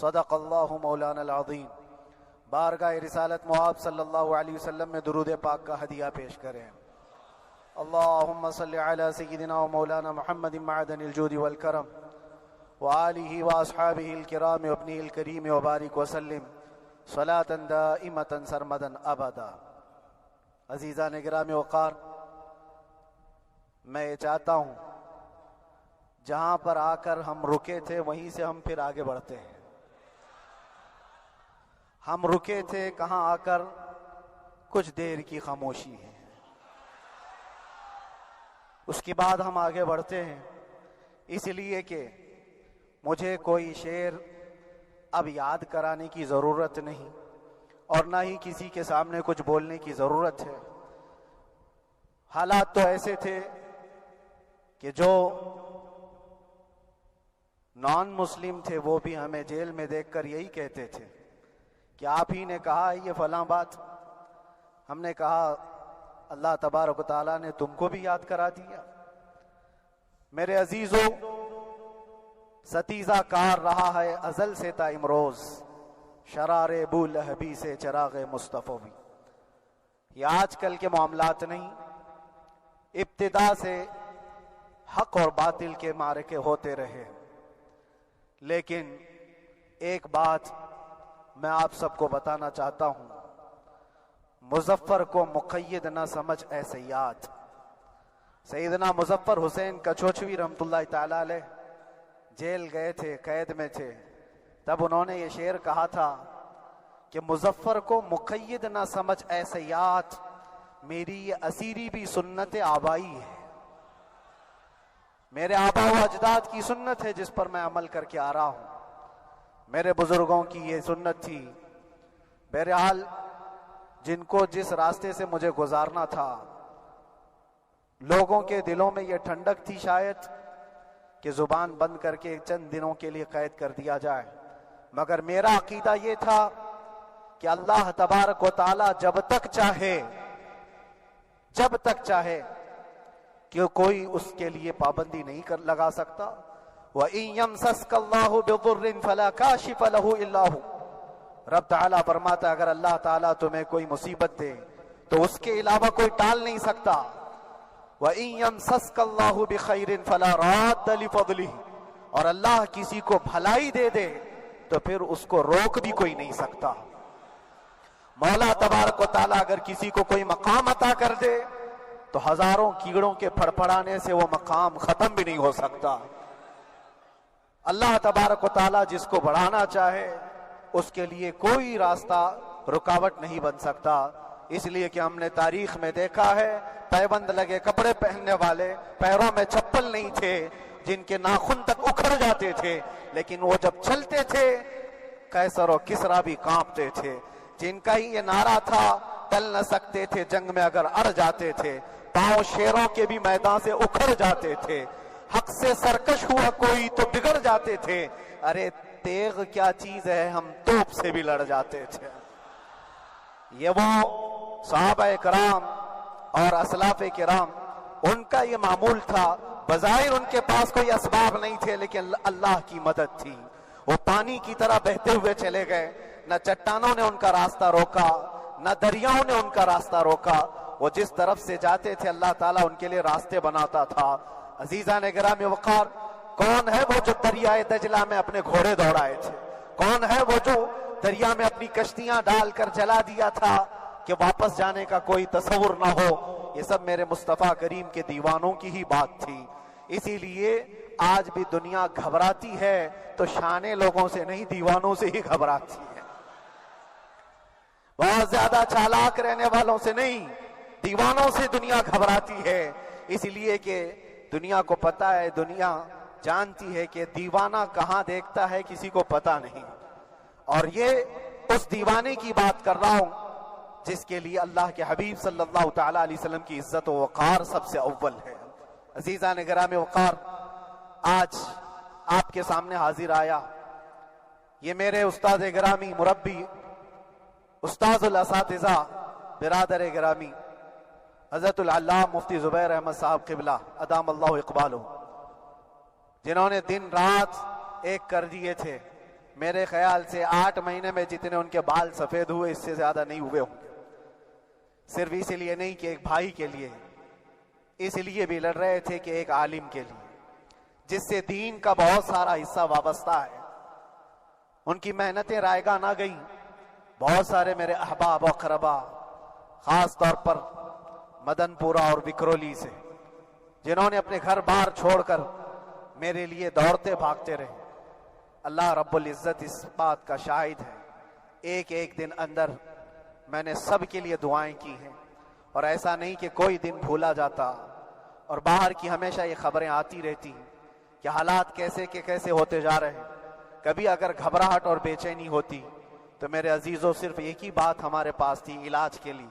صدق اللہ مولانا العظیم۔ بارگاہ رسالت مآب صلی اللہ علیہ وسلم میں درود پاک کا ہدیہ پیش کریں۔ اللہم صلی علی سیدنا و مولانا محمد معدن الجود والکرم وآلہ واصحابہ الکرام وابنہ الکریم وبارک وسلم صلاة دائمتا سرمدا ابدا۔ عزیزان گرامی وقار، میں یہ چاہتا ہوں جہاں پر آ کر ہم رکے تھے وہیں سے ہم پھر آگے بڑھتے ہیں۔ ہم رکے تھے کہاں آ کر؟ کچھ دیر کی خاموشی ہے، اس کے بعد ہم آگے بڑھتے ہیں، اس لیے کہ مجھے کوئی شعر اب یاد کرانے کی ضرورت نہیں اور نہ ہی کسی کے سامنے کچھ بولنے کی ضرورت ہے۔ حالات تو ایسے تھے کہ جو نان مسلم تھے وہ بھی ہمیں جیل میں دیکھ کر یہی کہتے تھے کہ آپ ہی نے کہا یہ فلاں بات۔ ہم نے کہا اللہ تبارک و تعالیٰ نے تم کو بھی یاد کرا دیا۔ میرے عزیزو، ستیزہ کار رہا ہے ازل سے تا امروز، شرار بو لہبی سے چراغ مصطفی بھی۔ یہ آج کل کے معاملات نہیں، ابتدا سے حق اور باطل کے معرکے ہوتے رہے، لیکن ایک بات میں آپ سب کو بتانا چاہتا ہوں، مظفر کو مقید نہ سمجھ اے سیاد۔ سیدنا مظفر حسین کچھوچوی رحمت اللہ تعالی علیہ جیل گئے تھے، قید میں تھے، تب انہوں نے یہ شعر کہا تھا کہ مظفر کو مقید نہ سمجھ اے سیاد، میری یہ اسیری بھی سنت آبائی ہے، میرے آبا و اجداد کی سنت ہے جس پر میں عمل کر کے آ رہا ہوں، میرے بزرگوں کی یہ سنت تھی۔ بہرحال جن کو جس راستے سے مجھے گزارنا تھا، لوگوں کے دلوں میں یہ ٹھنڈک تھی شاید کہ زبان بند کر کے چند دنوں کے لیے قید کر دیا جائے، مگر میرا عقیدہ یہ تھا کہ اللہ تبارک و تعالی جب تک چاہے کہ کوئی اس کے لیے پابندی نہیں لگا سکتا۔ وَإِن يَمْسَسْكَ اللَّهُ بِضُرٍّ فَلَا كَاشِفَ لَهُ إِلَّا هُوَ۔ رب تعالیٰ فرماتا ہے اگر اللہ تعالیٰ تمہیں کوئی مصیبت دے تو اس کے علاوہ کوئی ٹال نہیں سکتا۔ وَإِن يَمْسَسْكَ اللَّهُ بِخَيْرٍ فَلَا رَادَّ لِفَضْلِهِ، اور اللہ کسی کو بھلائی دے دے تو پھر اس کو روک بھی کوئی نہیں سکتا۔ مولا تبارک و تعالیٰ اگر کسی کو کوئی مقام عطا کر دے تو ہزاروں کیڑوں کے پھڑپڑانے سے وہ مقام ختم بھی نہیں ہو سکتا۔ اللہ تبارک و تعالیٰ جس کو بڑھانا چاہے اس کے لیے کوئی راستہ رکاوٹ نہیں بن سکتا، اس لیے کہ ہم نے تاریخ میں دیکھا ہے پیبند لگے کپڑے پہننے والے، پیروں میں چپل نہیں تھے، جن کے ناخن تک اکھڑ جاتے تھے، لیکن وہ جب چلتے تھے قیصر و کسریٰ بھی کانپتے تھے، جن کا ہی یہ نعرہ تھا ٹل نہ سکتے تھے جنگ میں اگر اڑ جاتے تھے، پاؤں شیروں کے بھی میدان سے اکھڑ جاتے تھے، حق سے سرکش ہوا کوئی تو بگڑ جاتے تھے، ارے تیغ کیا چیز ہے ہم توپ سے بھی لڑ جاتے تھے۔ یہ وہ صحابہ کرام اور اسلاف کرام، ان کا یہ معمول تھا، بظاہر ان کے پاس کوئی اسباب نہیں تھے لیکن اللہ کی مدد تھی، وہ پانی کی طرح بہتے ہوئے چلے گئے، نہ چٹانوں نے ان کا راستہ روکا، نہ دریاؤں نے ان کا راستہ روکا، وہ جس طرف سے جاتے تھے اللہ تعالیٰ ان کے لیے راستے بناتا تھا۔ عزیزان گرامی وقار، کون ہے وہ جو دریائے دجلہ میں اپنے گھوڑے دوڑائے تھے؟ کون ہے وہ جو دریا میں اپنی کشتیاں ڈال کر جلا دیا تھا کہ واپس جانے کا کوئی تصور نہ ہو؟ یہ سب میرے مصطفیٰ کریم کے دیوانوں کی ہی بات تھی۔ اسی لیے آج بھی دنیا گھبراتی ہے تو شانے لوگوں سے نہیں، دیوانوں سے ہی گھبراتی ہے، بہت زیادہ چالاک رہنے والوں سے نہیں، دیوانوں سے دنیا گھبراتی ہے، اس لیے کہ دنیا کو پتا ہے، دنیا جانتی ہے کہ دیوانہ کہاں دیکھتا ہے کسی کو پتا نہیں، اور یہ اس دیوانے کی بات کر رہا ہوں جس کے لیے اللہ کے حبیب صلی اللہ تعالیٰ علیہ وسلم کی عزت و وقار سب سے اول ہے۔ عزیزان گرامی وقار، آج آپ کے سامنے حاضر آیا، یہ میرے استاد گرامی، مربی، استاذ الاساتذہ، برادر گرامی حضرت العلامہ مفتی زبیر احمد صاحب قبلہ ادام اللہ اقبالہ، جنہوں نے دن رات ایک کر دیے تھے میرے خیال سے 8 مہینے میں جتنے ان کے بال سفید ہوئے اس سے زیادہ نہیں ہوئے ہوں گے. صرف اس لیے نہیں کہ ایک بھائی کے لیے، اس لیے بھی لڑ رہے تھے کہ ایک عالم کے لیے جس سے دین کا بہت سارا حصہ وابستہ ہے. ان کی محنتیں رائگاں نہ گئیں. بہت سارے میرے احباب و اقربا، خاص طور پر مدن پورہ اور وکرولی سے، جنہوں نے اپنے گھر بار چھوڑ کر میرے لیے دوڑتے بھاگتے رہے. اللہ رب العزت اس بات کا شاہد ہے، ایک ایک دن اندر میں نے سب کے لیے دعائیں کی ہیں، اور ایسا نہیں کہ کوئی دن بھولا جاتا. اور باہر کی ہمیشہ یہ خبریں آتی رہتی ہیں کہ حالات کیسے کے کیسے ہوتے جا رہے ہیں. کبھی اگر گھبراہٹ اور بے چینی ہوتی تو میرے عزیزوں صرف ایک ہی بات ہمارے پاس تھی علاج کے لیے.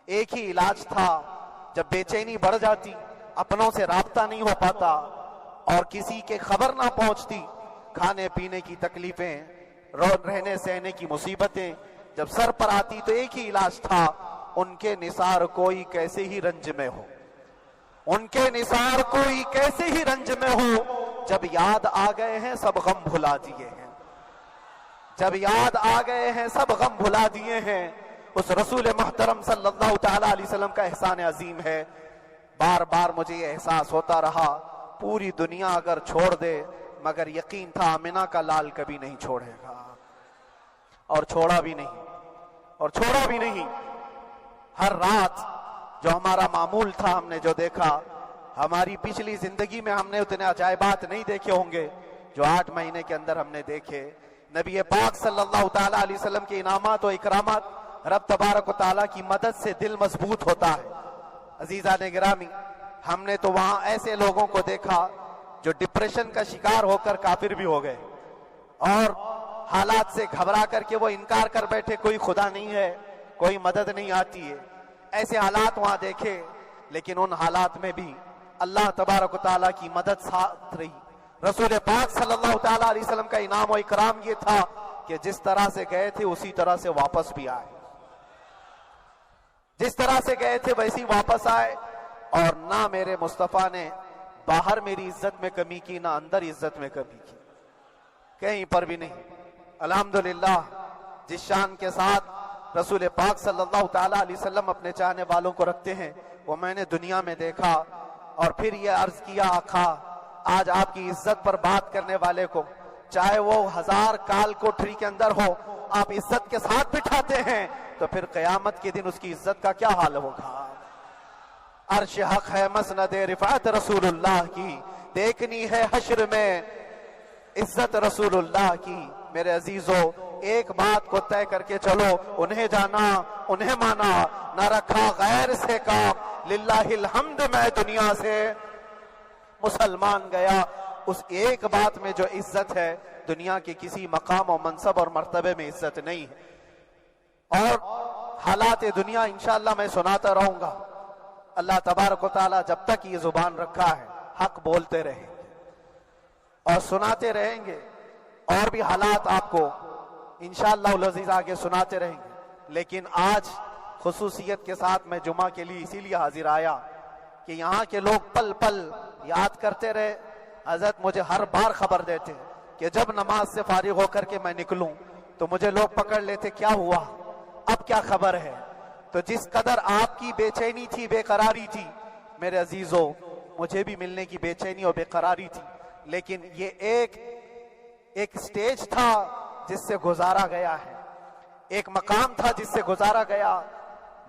ایک ہی علاج تھا. جب بے چینی بڑھ جاتی، اپنوں سے رابطہ نہیں ہو پاتا اور کسی کے خبر نہ پہنچتی، کھانے پینے کی تکلیفیں، رہنے سہنے کی مصیبتیں جب سر پر آتی، تو ایک ہی علاج تھا، ان کے نثار کوئی کیسے ہی رنج میں ہو، ان کے نثار کوئی کیسے ہی رنج میں ہو. جب یاد آ گئے ہیں سب غم بھلا دیے ہیں، جب یاد آ گئے ہیں سب غم بھلا دیے ہیں. اس رسول محترم صلی اللہ تعالی علیہ وسلم کا احسان عظیم ہے. بار بار مجھے یہ احساس ہوتا رہا، پوری دنیا اگر چھوڑ دے، مگر یقین تھا آمنہ کا لال کبھی نہیں چھوڑے گا. اور چھوڑا بھی نہیں، اور چھوڑا بھی نہیں. ہر رات جو ہمارا معمول تھا، ہم نے جو دیکھا، ہماری پچھلی زندگی میں ہم نے اتنے عجائبات نہیں دیکھے ہوں گے جو 8 مہینے کے اندر ہم نے دیکھے. نبی پاک صلی اللہ تعالی علیہ وسلم کے انعامات و اکرامات، رب تبارک و تعالیٰ کی مدد سے دل مضبوط ہوتا ہے. عزیزان گرامی، ہم نے تو وہاں ایسے لوگوں کو دیکھا جو ڈپریشن کا شکار ہو کر کافر بھی ہو گئے، اور حالات سے گھبرا کر کے وہ انکار کر بیٹھے، کوئی خدا نہیں ہے، کوئی مدد نہیں آتی ہے. ایسے حالات وہاں دیکھے، لیکن ان حالات میں بھی اللہ تبارک و تعالیٰ کی مدد ساتھ رہی. رسول پاک صلی اللہ تعالیٰ علیہ وسلم کا انعام و اکرام یہ تھا کہ جس طرح سے گئے تھے اسی طرح سے واپس بھی آئے، جس طرح سے گئے تھے ویسی واپس آئے. اور نہ میرے مصطفیٰ نے باہر میری عزت میں کمی کی، نہ اندر عزت میں کمی کی، کہیں پر بھی نہیں. الحمدللہ، جس شان کے ساتھ رسول پاک صلی اللہ تعالیٰ علیہ وسلم اپنے چاہنے والوں کو رکھتے ہیں، وہ میں نے دنیا میں دیکھا. اور پھر یہ عرض کیا، آقا آج آپ کی عزت پر بات کرنے والے کو، چاہے وہ 1000 کال کوٹری کے اندر ہو، آپ عزت کے ساتھ بٹھاتے ہیں، تو پھر قیامت کے دن اس کی عزت کا کیا حال ہوگا. عرش حق ہے مسند رفعت رسول اللہ کی، دیکھنی ہے حشر میں عزت رسول اللہ کی. میرے عزیزو، ایک بات کو طے کر کے چلو، انہیں جانا انہیں مانا، نہ رکھا غیر سے کام، للہ الحمد میں دنیا سے مسلمان گیا. اس ایک بات میں جو عزت ہے، دنیا کے کسی مقام و منصب اور مرتبے میں عزت نہیں ہے. اور حالات دنیا انشاءاللہ میں سناتا رہوں گا. اللہ تبارک و تعالیٰ جب تک یہ زبان رکھا ہے، حق بولتے رہیں گے اور سناتے رہیں گے، اور بھی حالات آپ کو انشاءاللہ العزیز آگے سناتے رہیں گے. لیکن آج خصوصیت کے ساتھ میں جمعہ کے لیے اسی لیے حاضر آیا کہ یہاں کے لوگ پل پل یاد کرتے رہے. حضرت مجھے ہر بار خبر دیتے کہ جب نماز سے فارغ ہو کر کے میں نکلوں تو مجھے لوگ پکڑ لیتے، کیا ہوا، اب کیا خبر ہے. تو جس قدر آپ کی بے چینی تھی، بے قراری تھی، میرے عزیزو مجھے بھی ملنے کی بے چینی اور بے قراری تھی. لیکن یہ ایک سٹیج تھا جس سے گزارا گیا ہے، ایک مقام تھا جس سے گزارا گیا.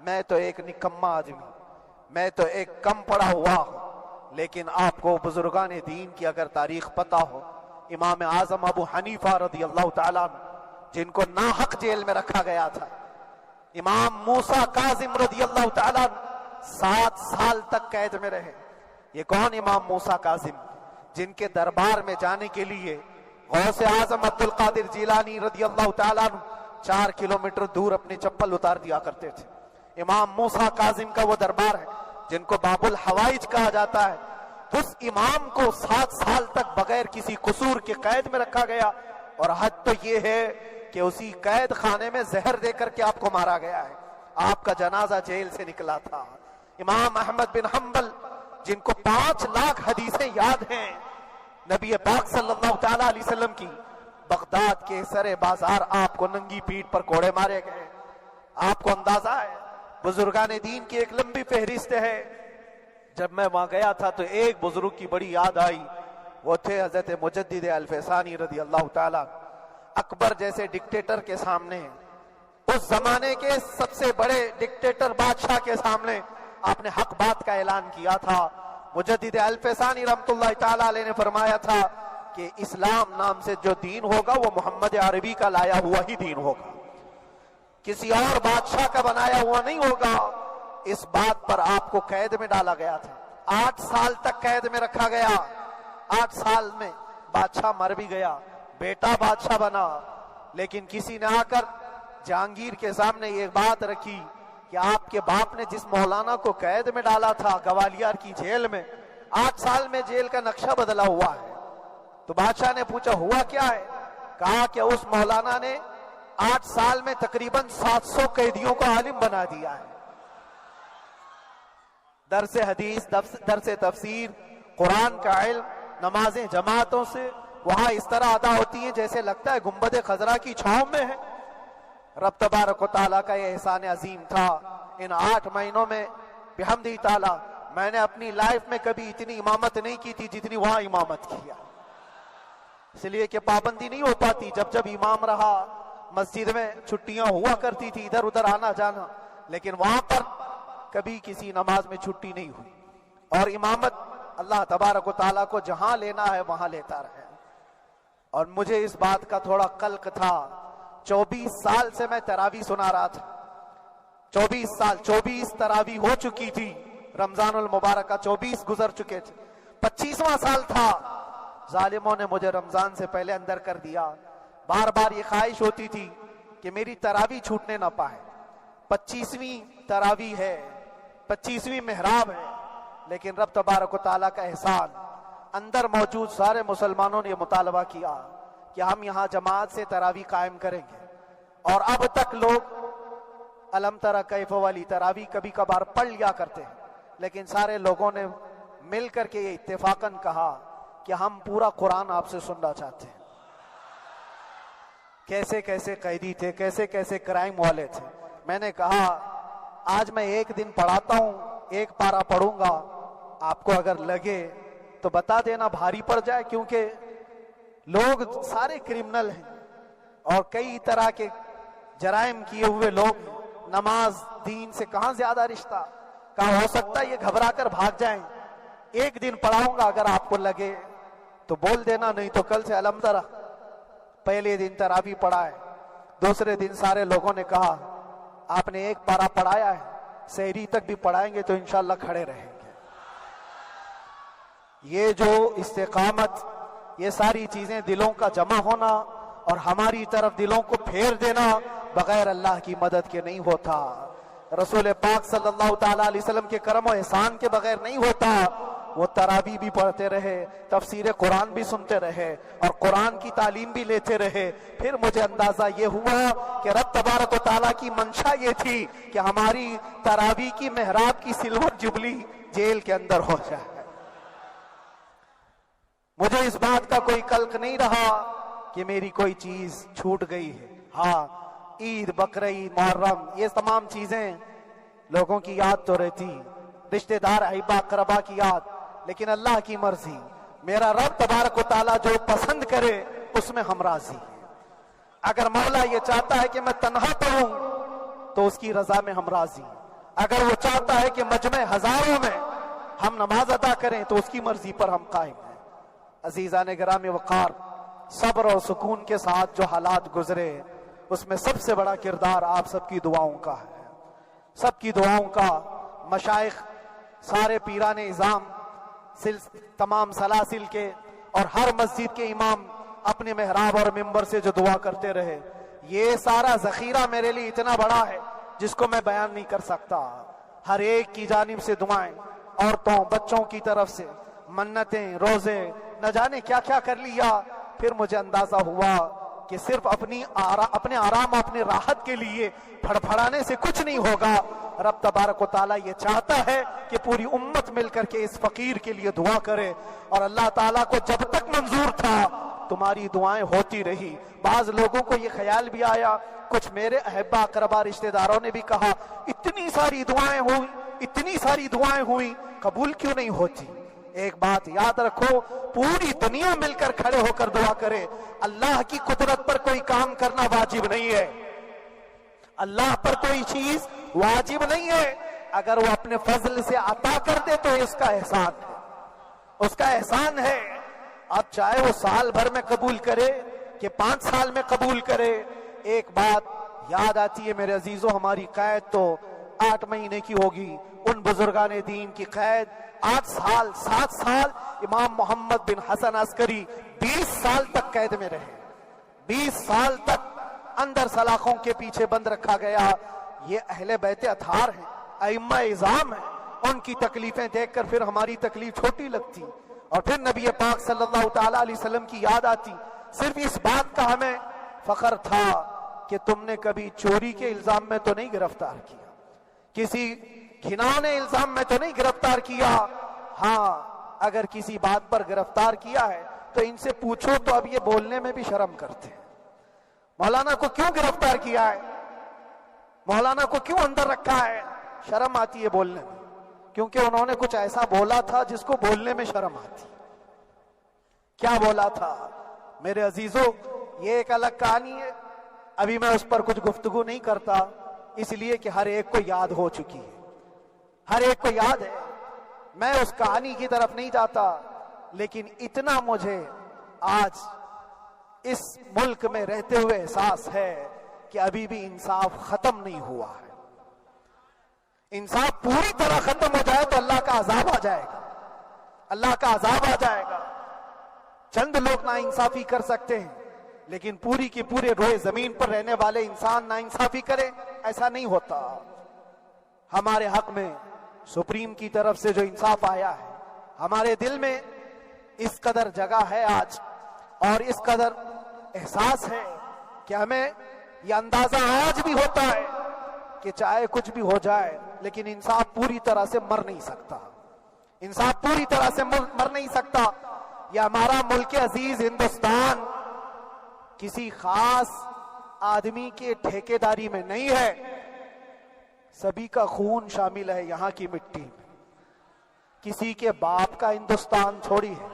میں تو ایک نکما آدمی، میں تو ایک کم پڑا ہوا ہوں، لیکن آپ کو بزرگان دین کی اگر تاریخ پتہ ہو، امام اعظم ابو حنیفہ رضی اللہ تعالیٰ عنہ جن کو ناحق جیل میں رکھا گیا تھا، امام موسیٰ کاظم رضی اللہ تعالیٰ عنہ 7 سال تک قید میں رہے. یہ کون امام موسیٰ کاظم؟ جن کے دربار میں جانے کے لیے غوث اعظم عبد القادر جیلانی رضی اللہ تعالیٰ عنہ 4 کلومیٹر دور اپنی چپل اتار دیا کرتے تھے. امام موسیٰ کاظم کا وہ دربار ہے جن کو باب الحوائج کہا جاتا ہے. اس امام کو 7 سال تک بغیر کسی قصور کے قید میں رکھا گیا، اور حد تو یہ ہے کہ اسی قید خانے میں زہر دے کر کے آپ کو مارا گیا ہے. آپ کا جنازہ جیل سے نکلا تھا. امام احمد بن حنبل جن کو 5 لاکھ حدیثیں یاد ہیں نبی پاک صلی اللہ تعالیٰ علیہ وسلم کی، بغداد کے سرے بازار آپ کو ننگی پیٹھ پر کوڑے مارے گئے. آپ کو اندازہ ہے بزرگان دین کی ایک لمبی فہرست ہے. جب میں وہاں گیا تھا تو ایک بزرگ کی بڑی یاد آئی. وہ تھے حضرت مجدد الفیسانی رضی اللہ تعالیٰ. اکبر جیسے ڈکٹیٹر کے سامنے, اس زمانے کے سب سے بڑے ڈکٹیٹر بادشاہ کے سامنے آپ نے حق بات کا اعلان کیا تھا. مجدد الفیسانی رحمت اللہ تعالیٰ علیہ نے فرمایا تھا کہ اسلام نام سے جو دین ہوگا وہ محمد عربی کا لایا ہوا ہی دین ہوگا, کسی اور بادشاہ کا بنایا ہوا نہیں ہوگا. اس بات پر آپ کو قید میں ڈالا گیا تھا, 8 سال تک قید میں رکھا گیا. 8 سال میں بادشاہ مر بھی گیا, بیٹا بادشاہ بنا, لیکن کسی نے آ کر جہانگیر کے سامنے یہ بات رکھی کہ آپ کے باپ نے جس مولانا کو قید میں ڈالا تھا گوالیار کی جیل میں, 8 سال میں جیل کا نقشہ بدلا ہوا ہے. تو بادشاہ نے پوچھا ہوا کیا ہے؟ کہا کہ اس مولانا نے 8 سال میں تقریباً 700 قیدیوں کو عالم بنا دیا ہے. درس حدیث, درس تفسیر, قرآن کا علم, نمازیں جماعتوں سے وہاں اس طرح ادا ہوتی ہیں جیسے لگتا ہے گنبد خضرا کی چھاؤں میں ہے. رب تبارک و تعالیٰ کا یہ احسان عظیم تھا. ان 8 مہینوں میں بحمدہ تعالیٰ میں نے اپنی لائف میں کبھی اتنی امامت نہیں کی تھی جتنی وہاں امامت کیا. اس لیے کہ پابندی نہیں ہو پاتی. جب جب امام رہا مسجد میں چھٹیاں ہوا کرتی تھی, ادھر ادھر آنا جانا, لیکن وہاں پر کبھی کسی نماز میں چھٹی نہیں ہوئی. اور امامت اللہ تبارک و تعالیٰ کو جہاں لینا ہے وہاں لیتا رہے. اور مجھے اس بات کا تھوڑا قلق تھا. 24 سال سے میں تراویح سنا رہا تھا. 24 سال, 24 تراویح ہو چکی تھی. رمضان المبارک کا 24 گزر چکے تھے. 25واں سال تھا. ظالموں نے مجھے رمضان سے پہلے اندر کر دیا. بار بار یہ خواہش ہوتی تھی کہ میری تراویح چھوٹنے نہ پائے. 25ویں تراویح ہے, 25ویں محراب ہے, لیکن رب تبارک و تعالیٰ کا احسان, اندر موجود سارے مسلمانوں نے یہ مطالبہ کیا کہ ہم یہاں جماعت سے تراویح قائم کریں گے. اور اب تک لوگ الم تری کیف والی تراویح کبھی کبھار پڑھ لیا کرتے ہیں, لیکن سارے لوگوں نے مل کر کے یہ اتفاقاً کہا کہ ہم پورا قرآن آپ سے سننا چاہتے ہیں. کیسے کیسے قیدی تھے, کیسے کیسے کرائم والے تھے. میں نے کہا آج میں ایک دن پڑھاتا ہوں, ایک پارہ پڑھوں گا, آپ کو اگر لگے تو بتا دینا, بھاری پڑ جائے, کیونکہ لوگ سارے کرمنل ہیں اور کئی طرح کے جرائم کیے ہوئے لوگ. نماز دین سے کہاں زیادہ رشتہ. کہا ہو سکتا ہے یہ گھبرا کر بھاگ جائیں. ایک دن پڑھاؤں گا, اگر آپ کو لگے تو بول دینا, نہیں تو کل سے الحمد للہ. پہلے دن تراویح پڑھائے, دوسرے دن سارے لوگوں نے کہا آپ نے ایک پارہ پڑھایا ہے, سحری تک بھی پڑھائیں گے تو انشاءاللہ کھڑے رہیں گے. یہ جو استقامت, یہ ساری چیزیں دلوں کا جمع ہونا اور ہماری طرف دلوں کو پھیر دینا بغیر اللہ کی مدد کے نہیں ہوتا. رسول پاک صلی اللہ تعالیٰ علیہ وسلم کے کرم و احسان کے بغیر نہیں ہوتا. وہ تراویح بھی پڑھتے رہے, تفسیر قرآن بھی سنتے رہے اور قرآن کی تعلیم بھی لیتے رہے. پھر مجھے اندازہ یہ ہوا کہ رب تبارک و تعالیٰ کی منشا یہ تھی کہ ہماری تراویح کی محراب کی سلور جبلی جیل کے اندر ہو جائے. مجھے اس بات کا کوئی قلق نہیں رہا کہ میری کوئی چیز چھوٹ گئی ہے. ہاں, عید, بقرعید, محرم, یہ تمام چیزیں لوگوں کی یاد تو رہتی, رشتہ دار, احبا, اقربا کی یاد, لیکن اللہ کی مرضی. میرا رب تبارک و تعالیٰ جو پسند کرے اس میں ہم راضی ہیں. اگر مولا یہ چاہتا ہے کہ میں تنہا پڑھوں تو اس کی رضا میں ہم راضی ہیں. اگر وہ چاہتا ہے کہ مجمع ہزاروں میں ہم نماز ادا کریں تو اس کی مرضی پر ہم قائم ہیں. عزیزان گرامی وقار, صبر اور سکون کے ساتھ جو حالات گزرے اس میں سب سے بڑا کردار آپ سب کی دعاؤں کا ہے. سب کی دعاؤں کا. مشائخ, سارے پیران اعظام, تمام سلاسل کے اور ہر مسجد کے امام اپنے محراب اور منبر سے جو دعا کرتے رہے, یہ سارا ذخیرہ میرے لیے اتنا بڑا ہے جس کو میں بیان نہیں کر سکتا. ہر ایک کی جانب سے دعائیں, عورتوں, بچوں کی طرف سے منتیں, روزے, نہ جانے کیا کیا کر لیا. پھر مجھے اندازہ ہوا کہ صرف اپنے آرام, اپنے راحت کے لیے پھڑپھڑانے سے کچھ نہیں ہوگا. رب تبارک و تعالیٰ یہ چاہتا ہے کہ پوری امت مل کر کے اس فقیر کے لیے دعا کرے, اور اللہ تعالیٰ کو جب تک منظور تھا تمہاری دعائیں ہوتی رہی۔ بعض لوگوں کو یہ خیال بھی آیا، کچھ میرے احبا اقربا رشتہ داروں نے بھی کہا اتنی ساری دعائیں ہوئی قبول کیوں نہیں ہوتی؟ ایک بات یاد رکھو، پوری دنیا مل کر کھڑے ہو کر دعا کرے، اللہ کی قدرت پر کوئی کام کرنا واجب نہیں ہے، اللہ پر کوئی چیز واجب نہیں ہے، اگر وہ اپنے فضل سے عطا کر دے تو اس کا احسان ہے، اب چاہے وہ سال بھر میں قبول کرے کہ 5 سال میں قبول کرے۔ ایک بات یاد آتی ہے میرے عزیزو، ہماری قید تو 8 مہینے کی ہوگی، ان بزرگان دین کی قید 8 سال 7 سال، امام محمد بن حسن عسکری 20 سال تک قید میں رہے، 20 سال تک اندر سلاخوں کے پیچھے بند رکھا گیا۔ یہ اہل بیت اطہار ہیں، ائمہ اعظام ہیں، ان کی تکلیفیں دیکھ کر پھر ہماری تکلیف چھوٹی لگتی، اور پھر نبی پاک صلی اللہ تعالی علیہ وسلم کی یاد آتی۔ صرف اس بات کا ہمیں فخر تھا کہ تم نے کبھی چوری کے الزام میں تو نہیں گرفتار کیا، کسی گھناؤنے الزام میں تو نہیں گرفتار کیا، ہاں اگر کسی بات پر گرفتار کیا ہے تو ان سے پوچھو تو اب یہ بولنے میں بھی شرم کرتے ہیں، مولانا کو کیوں گرفتار کیا ہے، مولانا کو کیوں اندر رکھا ہے، شرم آتی ہے بولنے میں، کیونکہ انہوں نے کچھ ایسا بولا تھا جس کو بولنے میں شرم آتی۔ کیا بولا تھا میرے عزیزو؟ یہ ایک الگ کہانی ہے، ابھی میں اس پر کچھ گفتگو نہیں کرتا، اس لیے کہ ہر ایک کو یاد ہو چکی ہے، ہر ایک کو یاد ہے، میں اس کہانی کی طرف نہیں جاتا، لیکن اتنا مجھے آج اس ملک میں رہتے ہوئے احساس ہے کہ ابھی بھی انصاف ختم نہیں ہوا ہے۔ انصاف پوری طرح ختم ہو جائے تو اللہ کا عذاب آ جائے گا، اللہ کا عذاب آ جائے گا۔ چند لوگ نا انصافی کر سکتے ہیں، لیکن پوری کی پورے روئے زمین پر رہنے والے انسان نا انصافی کرے، ایسا نہیں ہوتا۔ ہمارے حق میں سپریم کی طرف سے جو انصاف آیا ہے، ہمارے دل میں اس قدر جگہ ہے آج، اور اس قدر احساس ہے کہ ہمیں یہ اندازہ آج بھی ہوتا ہے کہ چاہے کچھ بھی ہو جائے لیکن انصاف پوری طرح سے مر نہیں سکتا، انصاف پوری طرح سے مر نہیں سکتا۔ یہ ہمارا ملک عزیز ہندوستان کسی خاص آدمی کے ٹھیکیداری میں نہیں ہے، سبھی کا خون شامل ہے یہاں کی مٹی میں، کسی کے باپ کا ہندوستان تھوڑی ہے،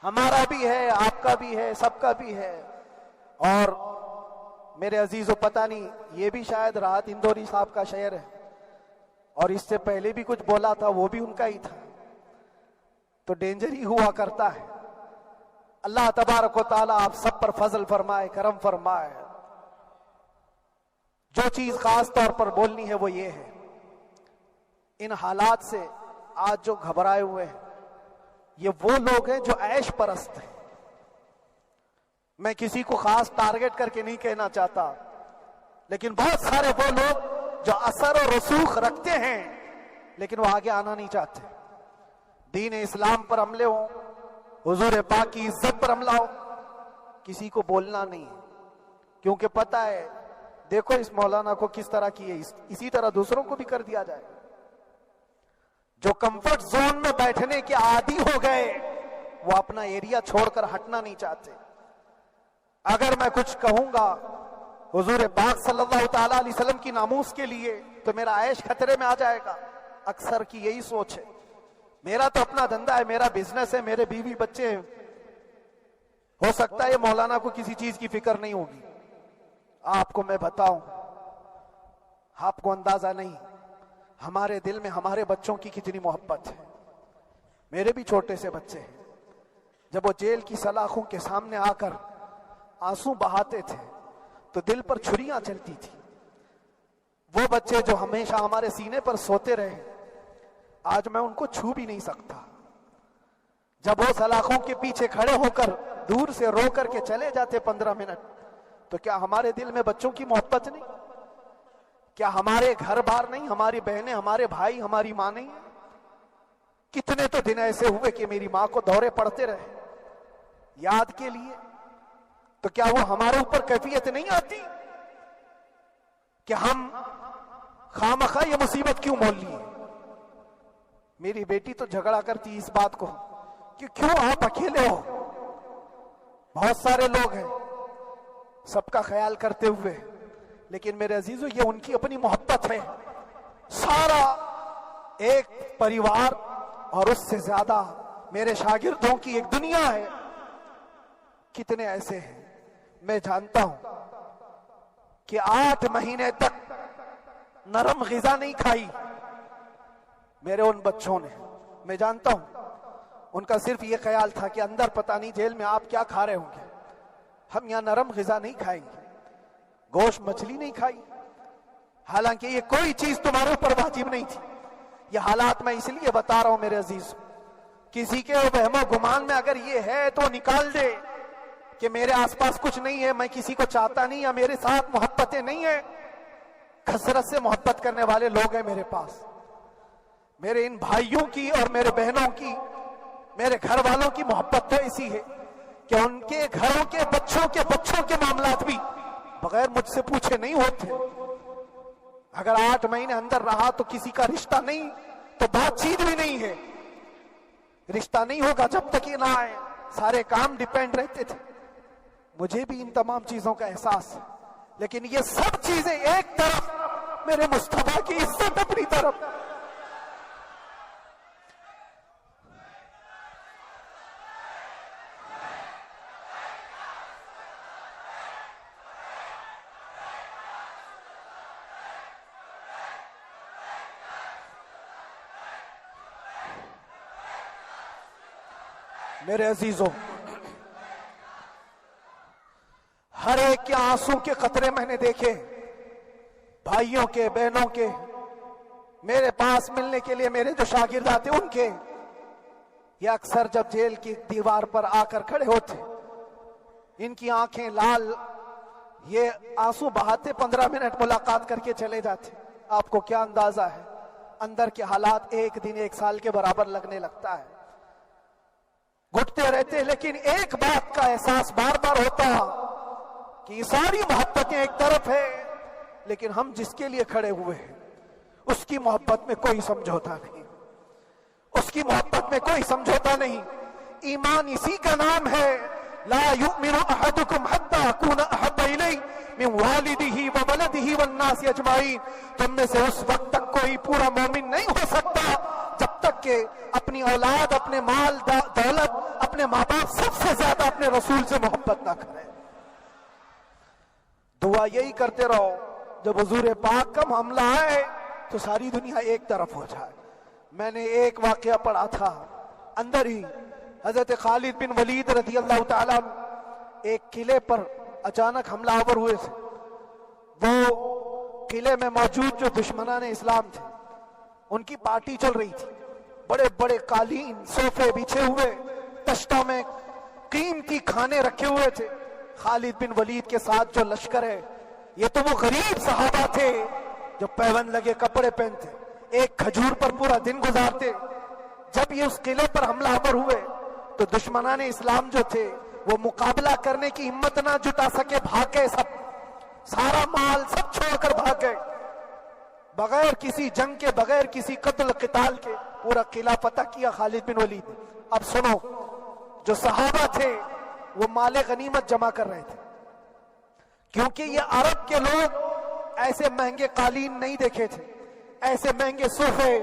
ہمارا بھی ہے، آپ کا بھی ہے، سب کا بھی ہے۔ اور میرے عزیزو پتہ نہیں، یہ بھی شاید راحت اندوری صاحب کا شعر ہے، اور اس سے پہلے بھی کچھ بولا تھا، وہ بھی ان کا ہی تھا، تو ڈینجر ہی ہوا کرتا ہے۔ اللہ تبارک و تعالیٰ آپ سب پر فضل فرمائے، کرم فرمائے۔ جو چیز خاص طور پر بولنی ہے وہ یہ ہے، ان حالات سے آج جو گھبرائے ہوئے ہیں یہ وہ لوگ ہیں جو عیش پرست ہیں۔ میں کسی کو خاص ٹارگٹ کر کے نہیں کہنا چاہتا، لیکن بہت سارے وہ لوگ جو اثر و رسوخ رکھتے ہیں لیکن وہ آگے آنا نہیں چاہتے، دین اسلام پر حملے ہوں، حضور پاک کی عزت پر حملہ ہو، کسی کو بولنا نہیں، کیونکہ پتہ ہے دیکھو اس مولانا کو کس طرح کی ہے، اسی طرح دوسروں کو بھی کر دیا جائے۔ جو کمفرٹ زون میں بیٹھنے کے عادی ہو گئے وہ اپنا ایریا چھوڑ کر ہٹنا نہیں چاہتے۔ اگر میں کچھ کہوں گا حضور پاک صلی اللہ تعالیٰ علیہ وسلم کی ناموس کے لیے تو میرا عیش خطرے میں آ جائے گا، اکثر کی یہی سوچ ہے۔ میرا تو اپنا دھندا ہے، میرا بزنس ہے، میرے بیوی بچے ہیں، ہو سکتا ہے مولانا کو کسی چیز کی فکر نہیں ہوگی۔ آپ کو میں بتاؤں، آپ کو اندازہ نہیں ہمارے دل میں ہمارے بچوں کی کتنی محبت ہے۔ میرے بھی چھوٹے سے بچے ہیں، جب وہ جیل کی سلاخوں کے سامنے آ کر آنسو بہاتے تھے تو دل پر چھریاں چلتی تھی۔ وہ بچے جو ہمیشہ ہمارے سینے پر سوتے رہے، آج میں ان کو چھو بھی نہیں سکتا۔ جب وہ سلاخوں کے پیچھے کھڑے ہو کر دور سے رو کر کے چلے جاتے 15 منٹ، تو کیا ہمارے دل میں بچوں کی محبت نہیں؟ کیا ہمارے گھر بار نہیں، ہماری بہنیں، ہمارے بھائی، ہماری ماں نہیں؟ کتنے تو دن ایسے ہوئے کہ میری ماں کو دورے پڑتے رہے یاد کے لیے، تو کیا وہ ہمارے اوپر کیفیت نہیں آتی کہ ہم خامخواہ یہ مصیبت کیوں مول لی ہے؟ میری بیٹی تو جھگڑا کرتی اس بات کو کہ کیوں آپ اکیلے ہو، بہت سارے لوگ ہیں سب کا خیال کرتے ہوئے، لیکن میرے عزیزو یہ ان کی اپنی محبت ہے، سارا ایک پریوار اور اس سے زیادہ میرے شاگردوں کی ایک دنیا ہے۔ کتنے ایسے ہیں میں جانتا ہوں کہ 8 مہینے تک نرم غذا نہیں کھائی میرے ان بچوں نے، میں جانتا ہوں ان کا صرف یہ خیال تھا کہ اندر پتہ نہیں جیل میں آپ کیا کھا رہے ہوں گے، ہم یہاں نرم غذا نہیں کھائیں گے، گوشت مچھلی نہیں کھائی، حالانکہ یہ کوئی چیز تمہارے اوپر واجب نہیں تھی۔ یہ حالات میں اس لیے بتا رہا ہوں میرے عزیز، کسی کے وہم و گمان میں اگر یہ ہے تو نکال دے کہ میرے آس پاس کچھ نہیں ہے، میں کسی کو چاہتا نہیں یا میرے ساتھ محبتیں نہیں ہیں۔ کثرت سے محبت کرنے والے لوگ ہیں میرے پاس، میرے ان بھائیوں کی اور میرے بہنوں کی، میرے گھر والوں کی محبت تو ایسی ہے کہ ان کے گھروں کے بچوں کے معاملات بھی بغیر مجھ سے پوچھے نہیں ہوتے۔ اگر 8 مہینے اندر رہا تو کسی کا رشتہ نہیں تو بات چیت بھی نہیں ہے، رشتہ نہیں ہوگا جب تک یہ نہ آئے، سارے کام ڈیپینڈ رہتے تھے۔ مجھے بھی ان تمام چیزوں کا احساس ہے، لیکن یہ سب چیزیں ایک طرف، میرے مصطفیٰ کی عزت اپنی طرف۔ میرے عزیزوں، ہر ایک کے آنسوں کے قطرے میں نے دیکھے، بھائیوں کے، بہنوں کے، میرے پاس ملنے کے لیے میرے جو شاگرد آتے ان کے، یہ اکثر جب جیل کی دیوار پر آ کر کھڑے ہوتے، ان کی آنکھیں لال، یہ آنسو بہاتے 15 منٹ ملاقات کر کے چلے جاتے۔ آپ کو کیا اندازہ ہے اندر کے حالات ایک دن 1 سال کے برابر لگنے لگتا ہے، گھٹتے رہتے، لیکن ایک بات کا احساس بار بار ہوتا کہ یہ ساری محبتیں ایک طرف ہے، لیکن ہم جس کے لیے کھڑے ہوئے ہیں اس کی محبت میں کوئی سمجھوتا نہیں، اس کی محبت میں کوئی سمجھوتا نہیں۔ ایمان اسی کا نام ہے، لا یؤمن احدکم حتی اکون احب الیہ من والدہ وولدہ والناس اجمعین۔ تم میں سے اس وقت تک کوئی پورا مومن نہیں ہو سکتا جب تک کہ اپنی اولاد، اپنے مال دولت، اپنے ماں باپ، سب سے زیادہ اپنے رسول سے محبت نہ کرے۔ دعا یہی کرتے رہو جب حضور پاک کا معاملہ آئے تو ساری دنیا ایک طرف ہو جائے۔ میں نے ایک واقعہ پڑھا تھا اندر ہی، حضرت خالد بن ولید رضی اللہ تعالیٰ عنہ ایک قلعے پر اچانک حملہ آور ہوئے تھے۔ وہ قلعے میں موجود جو دشمنان اسلام تھے ان کی پارٹی چل رہی تھی، بڑے بڑے قالین، صوفے بچھے ہوئے، تشتوں میں قیمتی کھانے رکھے ہوئے تھے۔ خالد بن ولید کے ساتھ جو لشکر ہے یہ تو وہ غریب صحابہ تھے جو پیون لگے کپڑے پہنتے، ایک کھجور پر پورا دن گزارتے۔ جب یہ اس قلعے پر حملہ آور ہوئے تو دشمنان اسلام جو تھے وہ مقابلہ کرنے کی ہمت نہ جٹا سکے، بھاگ گئے، سب سارا مال سب چھوڑ کر بھاگ گئے، بغیر کسی جنگ کے، بغیر کسی قتل قتال کے پورا قلعہ فتح کیا خالد بن ولید۔ اب سنو، جو صحابہ تھے وہ مال غنیمت جمع کر رہے تھے، کیونکہ یہ عرب کے لوگ ایسے مہنگے قالین نہیں دیکھے تھے، ایسے مہنگے صوفے،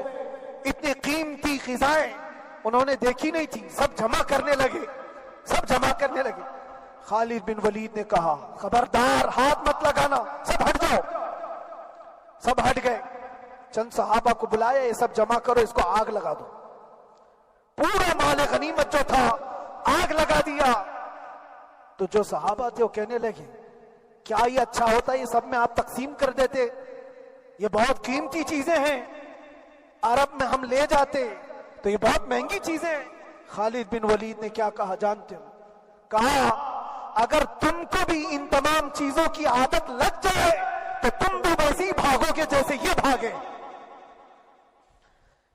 اتنی قیمتی غذائیں انہوں نے دیکھی نہیں تھی۔ سب جمع کرنے لگے، سب جمع کرنے لگے۔ خالد بن ولید نے کہا خبردار، ہاتھ مت لگانا، سب ہٹ جاؤ۔ سب ہٹ گئے، چند صحابہ کو بلایا، یہ سب جمع کرو، اس کو آگ لگا دو۔ پورا مال غنیمت جو تھا آگ لگا دیا۔ تو جو صحابہ تھے وہ کہنے لگے کیا یہ اچھا ہوتا ہے یہ سب میں آپ تقسیم کر دیتے، یہ بہت قیمتی چیزیں ہیں، عرب میں ہم لے جاتے تو یہ بہت مہنگی چیزیں ہیں۔ خالد بن ولید نے کیا کہا جانتے ہو؟ کہا اگر تم کو بھی ان تمام چیزوں کی عادت لگ جائے تو تم بھی ویسے ہی بھاگو گے جیسے یہ بھاگے۔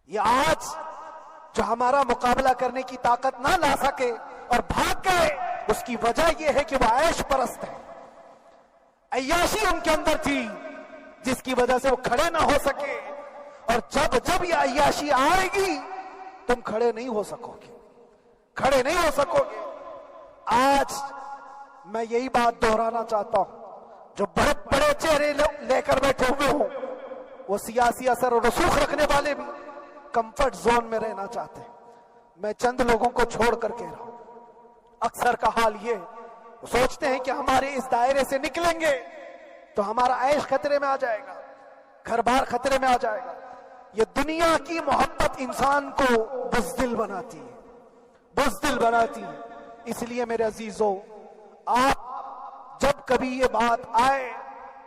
یہ آج جو ہمارا مقابلہ کرنے کی طاقت نہ لا سکے اور بھاگ گئے، اس کی وجہ یہ ہے کہ وہ عیش پرست ہے، عیاشی ان کے اندر تھی جس کی وجہ سے وہ کھڑے نہ ہو سکے۔ اور جب یہ عیاشی آئے گی تم کھڑے نہیں ہو سکو گے، کھڑے نہیں ہو سکو گے۔ آج میں یہی بات دہرانا چاہتا ہوں، جو بڑے بڑے چہرے لے کر بیٹھے ہوئے ہوں وہ سیاسی اثر اور رسوخ رکھنے والے بھی کمفرٹ زون میں رہنا چاہتے ہیں. میں چند لوگوں کو چھوڑ کر کہہ رہا ہوں، اکثر کا حال یہ وہ سوچتے ہیں کہ ہمارے اس دائرے سے نکلیں گے تو ہمارا عیش خطرے میں آ جائے گا، گھر بار خطرے میں آ جائے گا. یہ دنیا کی محبت انسان کو بزدل بناتی ہے، بزدل بناتی ہے. اس لیے میرے عزیزو، آپ جب کبھی یہ بات آئے،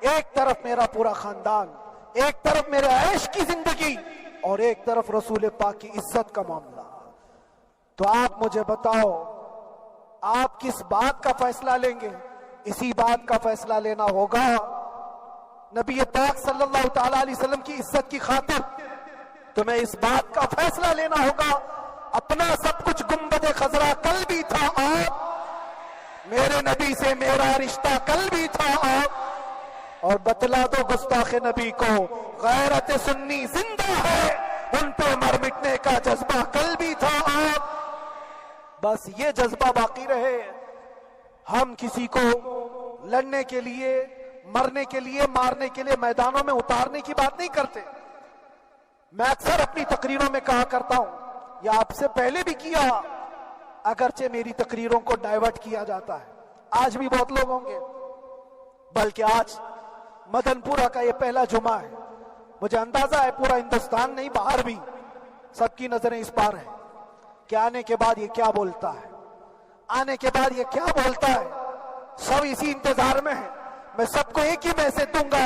ایک طرف میرا پورا خاندان، ایک طرف میرے عیش کی زندگی اور ایک طرف رسول پاک کی عزت کا معاملہ، تو آپ مجھے بتاؤ آپ کس بات کا فیصلہ لیں گے؟ اسی بات کا فیصلہ لینا ہوگا نبی پاک صلی اللہ تعالی علیہ وسلم کی عزت کی خاطر. تمہیں اس بات کا فیصلہ لینا ہوگا، اپنا سب کچھ گنبد خضرا کل بھی تھا آپ، میرے نبی سے میرا رشتہ کل بھی تھا آپ، اور بتلا دو گستاخ نبی کو غیرت سنی زندہ ہے، ان پہ مر مٹنے کا جذبہ کل بھی تھا آپ. بس یہ جذبہ باقی رہے. ہم کسی کو لڑنے کے لیے، مرنے کے لیے، مارنے کے لیے میدانوں میں اتارنے کی بات نہیں کرتے. میں اکثر اپنی تقریروں میں کہا کرتا ہوں، یا آپ سے پہلے بھی کیا، اگرچہ میری تقریروں کو ڈائیورٹ کیا جاتا ہے، آج بھی بہت لوگ ہوں گے، بلکہ آج مدن پورہ کا یہ پہلا جمعہ ہے. مجھے اندازہ ہے پورا ہندوستان نہیں، باہر بھی سب کی نظریں اس پار ہیں کہ آنے کے بعد یہ کیا بولتا ہے، آنے کے بعد یہ کیا بولتا ہے. سب اسی انتظار میں ہیں. میں سب کو ایک ہی میسج دوں گا،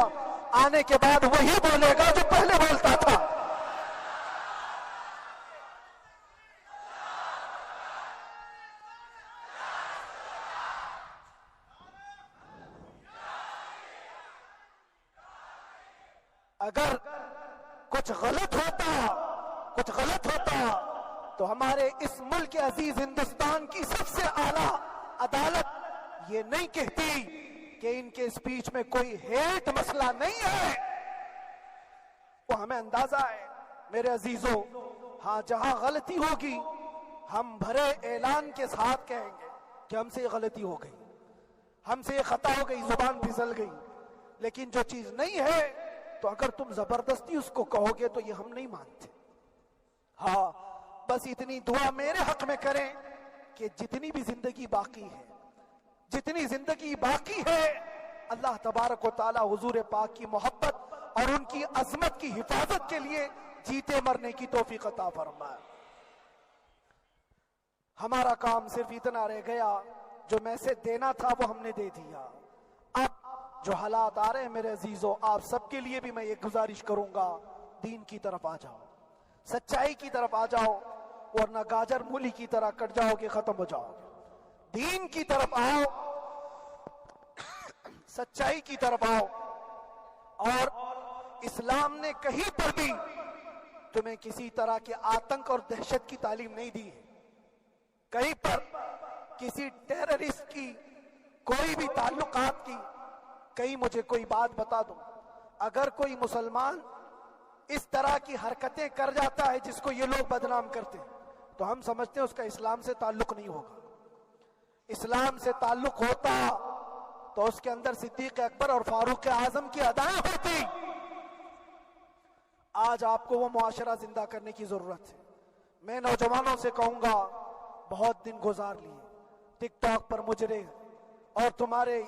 آنے کے بعد وہی بولے گا جو پہلے بولتا تھا. اگر کچھ غلط ہوتا تو ہمارے اس ملک عزیز ہندوستان کی سب سے اعلیٰ عدالت یہ نہیں کہتی کہ ان کے اسپیچ میں کوئی ہیٹ مسئلہ نہیں ہے. وہ ہمیں اندازہ ہے میرے عزیزوں. ہاں جہاں غلطی ہوگی ہم بھرے اعلان کے ساتھ کہیں گے کہ ہم سے یہ غلطی ہو گئی، ہم سے یہ خطا ہو گئی، زبان پھسل گئی. لیکن جو چیز نہیں ہے تو اگر تم زبردستی اس کو کہو گے تو یہ ہم نہیں مانتے. ہاں بس اتنی دعا میرے حق میں کریں کہ جتنی بھی زندگی باقی ہے اللہ تبارک و تعالی حضور پاک کی محبت اور ان کی عظمت کی حفاظت کے لیے جیتے مرنے کی توفیق عطا فرمائے. ہمارا کام صرف اتنا رہ گیا، جو میسج دینا تھا وہ ہم نے دے دیا. اب جو حالات آ رہے ہیں میرے عزیزوں، آپ سب کے لیے بھی میں یہ گزارش کروں گا، دین کی طرف آ جاؤ، سچائی کی طرف آ جاؤ، ورنہ گاجر مولی کی طرح کٹ جاؤ گے، ختم ہو جاؤ گے. دین کی طرف آؤ، سچائی کی طرف آؤ. اور اسلام نے کہیں پر بھی تمہیں کسی طرح کے آتنک اور دہشت کی تعلیم نہیں دی ہے. کہیں پر کسی ٹیررسٹ کی کوئی بھی تعلقات کی، کہیں مجھے کوئی بات بتا دو. اگر کوئی مسلمان اس طرح کی حرکتیں کر جاتا ہے جس کو یہ لوگ بدنام کرتے ہیں تو ہم سمجھتے ہیں اس کا اسلام سے تعلق نہیں ہوگا. اسلام سے تعلق ہوتا تو اس کے اندر صدیق اکبر اور فاروق اعظم کی ادائیں ہوتی. آج آپ کو وہ معاشرہ زندہ کرنے کی ضرورت ہے. میں نوجوانوں سے کہوں گا، بہت دن گزار لیے ٹک ٹاک پر مجرے اور تمہارے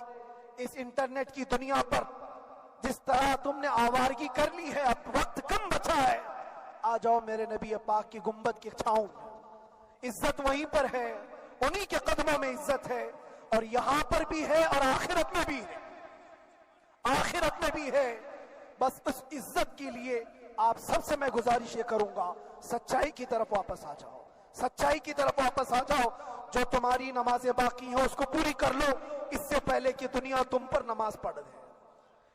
اس انٹرنیٹ کی دنیا پر جس طرح تم نے آوارگی کر لی ہے، اب وقت کم بچا ہے. آ جاؤ میرے نبی پاک کی گنبد کی چھاؤں میں. عزت وہیں پر ہے، انہی کے قدموں میں عزت ہے، اور یہاں پر بھی ہے اور آخرت میں بھی ہے. آخرت میں بھی ہے. بس اس عزت کے لیے آپ سب سے میں گزارش یہ کروں گا، سچائی کی طرف واپس آ جاؤ، سچائی کی طرف واپس آ جاؤ. جو تمہاری نمازیں باقی ہیں اس کو پوری کر لو، اس سے پہلے کہ دنیا تم پر نماز پڑھ دے،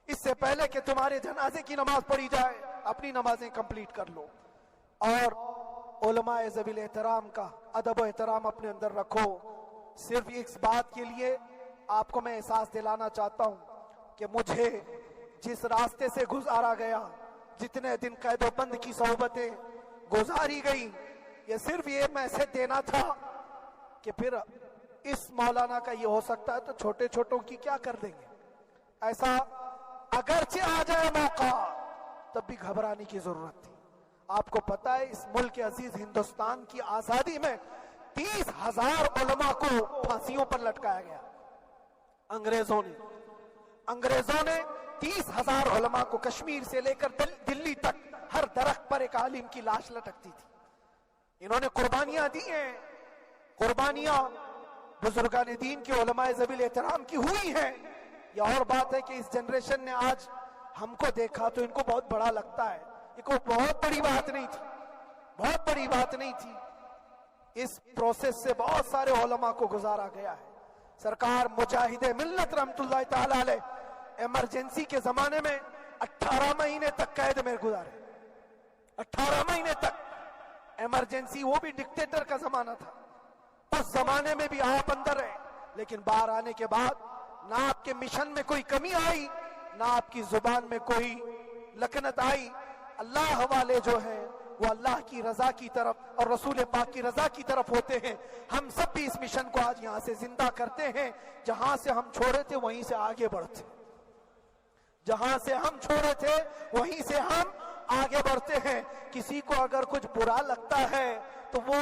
اس سے پہلے کہ تمہارے جنازے کی نماز پڑھی جائے اپنی نمازیں کمپلیٹ کر لو. اور علماء ذوی احترام کا ادب و احترام اپنے اندر رکھو. صرف اس بات کے لیے آپ کو میں احساس دلانا چاہتا ہوں کہ مجھے جس راستے سے گزارا گیا، جتنے دن قید و بند کی صحبتیں گزاری گئی، یہ صرف یہ میسج دینا تھا کہ پھر اس مولانا کا یہ ہو سکتا ہے تو چھوٹے چھوٹوں کی کیا کر دیں گے. ایسا اگرچہ آ جائے موقع تب بھی گھبرانے کی ضرورت تھی. آپ کو پتا ہے اس ملک عزیز ہندوستان کی آزادی میں 30,000 علماء کو پھانسیوں پر لٹکایا گیا. انگریزوں نے 30,000 علماء کو کشمیر سے لے کر دلی تک ہر درخت پر ایک عالم کی لاش لٹکتی تھی. انہوں نے قربانیاں دی ہیں. قربانیاں بزرگان دین کے علماء ذوی الاحترام کی ہوئی ہیں. یہ اور بات ہے کہ اس جنریشن نے آج ہم کو دیکھا تو ان کو بہت بڑا لگتا ہے. یہ کوئی بہت بڑی بات نہیں تھی, بہت بڑی بات نہیں تھی. اس پروسیس سے بہت سارے علماء کو گزارا گیا ہے. سرکار مجاہد ملت رحمت اللہ تعالی علیہ ایمرجنسی کے زمانے میں 18 مہینے تک قید میں گزارے. 18 مہینے تک ایمرجنسی, وہ بھی ڈکٹیٹر کا زمانہ تھا. اس زمانے میں بھی آپ اندر رہے, لیکن باہر آنے کے بعد نہ آپ کے مشن میں کوئی کمی آئی, نہ آپ کی زبان میں کوئی لکنت آئی. اللہ والے جو ہیں وہ اللہ کی رضا کی طرف اور رسول پاک کی رضا کی طرف ہوتے ہیں. ہم سب بھی اس مشن کو آج یہاں سے زندہ کرتے ہیں. جہاں سے ہم چھوڑے تھے وہیں سے آگے بڑھتے, جہاں سے ہم چھوڑے تھے وہیں سے ہم آگے بڑھتے ہیں. کسی کو اگر کچھ برا لگتا ہے تو وہ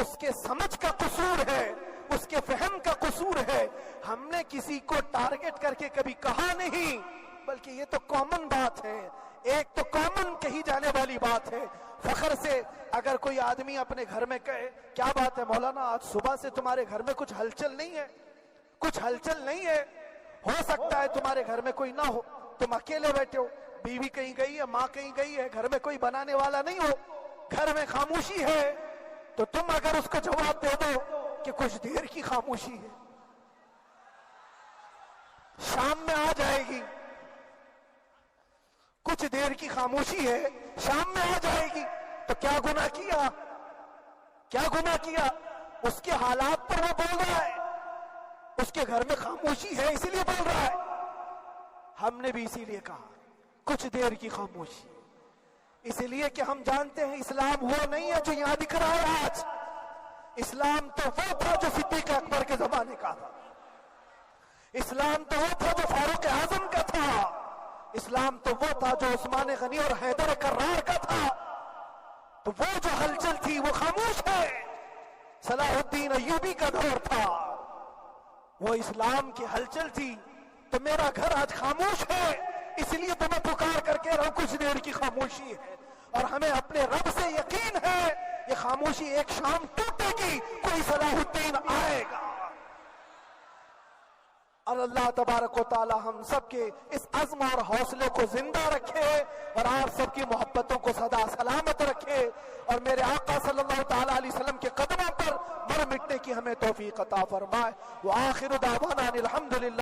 اس کے سمجھ کا قصور ہے, اس کے فہم کا قصور ہے. ہم نے کسی کو ٹارگٹ کر کے کبھی کہا نہیں, بلکہ یہ تو کامن بات ہے, ایک تو کامن کہی جانے والی بات ہے. فخر سے اگر کوئی آدمی اپنے گھر میں کہے کیا بات ہے مولانا آج صبح سے تمہارے گھر میں کچھ ہلچل نہیں ہے, کچھ ہلچل نہیں ہے. ہو سکتا ہے تمہارے گھر میں کوئی نہ ہو, تم اکیلے بیٹھے ہو, بیوی کہیں گئی ہے, ماں کہیں گئی ہے, گھر میں کوئی بنانے والا نہیں ہو, گھر میں خاموشی ہے, تو تم اگر اس کو جواب دے دو کہ کچھ دیر کی خاموشی ہے, شام میں آ جائے گی, کچھ دیر کی خاموشی ہے, شام میں آ جائے گی, تو کیا گناہ کیا, کیا گناہ کیا؟ اس کے حالات پر وہ بول رہا ہے, اس کے گھر میں خاموشی ہے اسی لیے بول رہا ہے. ہم نے بھی اسی لیے کہا کچھ دیر کی خاموشی, اسی لیے کہ ہم جانتے ہیں اسلام وہ نہیں ہے جو یہاں دکھ رہا ہے آج. اسلام تو وہ تھا جو صدیق اکبر کے زمانے کا تھا, اسلام تو وہ تھا جو فاروق اعظم کا تھا, اسلام تو وہ تھا جو عثمان غنی اور حیدر کرار کا تھا. تو وہ جو ہلچل تھی وہ خاموش ہے. صلاح الدین ایوبی کا دور تھا, وہ اسلام کی ہلچل تھی. تو میرا گھر آج خاموش ہے, اس لیے تو میں پکار کر کے رہا ہوں کچھ دیر کی خاموشی ہے. اور ہمیں اپنے رب سے یقین ہے یہ خاموشی ایک شام ٹوٹے گی, کوئی صلاح الدین آئے گا. اور اللہ تبارک و تعالی ہم سب کے اس عزم اور حوصلے کو زندہ رکھے اور آپ سب کی محبتوں کو سدا سلامت رکھے, اور میرے آقا صلی اللہ تعالی علیہ وسلم کے قدموں پر مر مٹنے کی ہمیں توفیق عطا فرمائے. وآخر دعوانا الحمدللہ.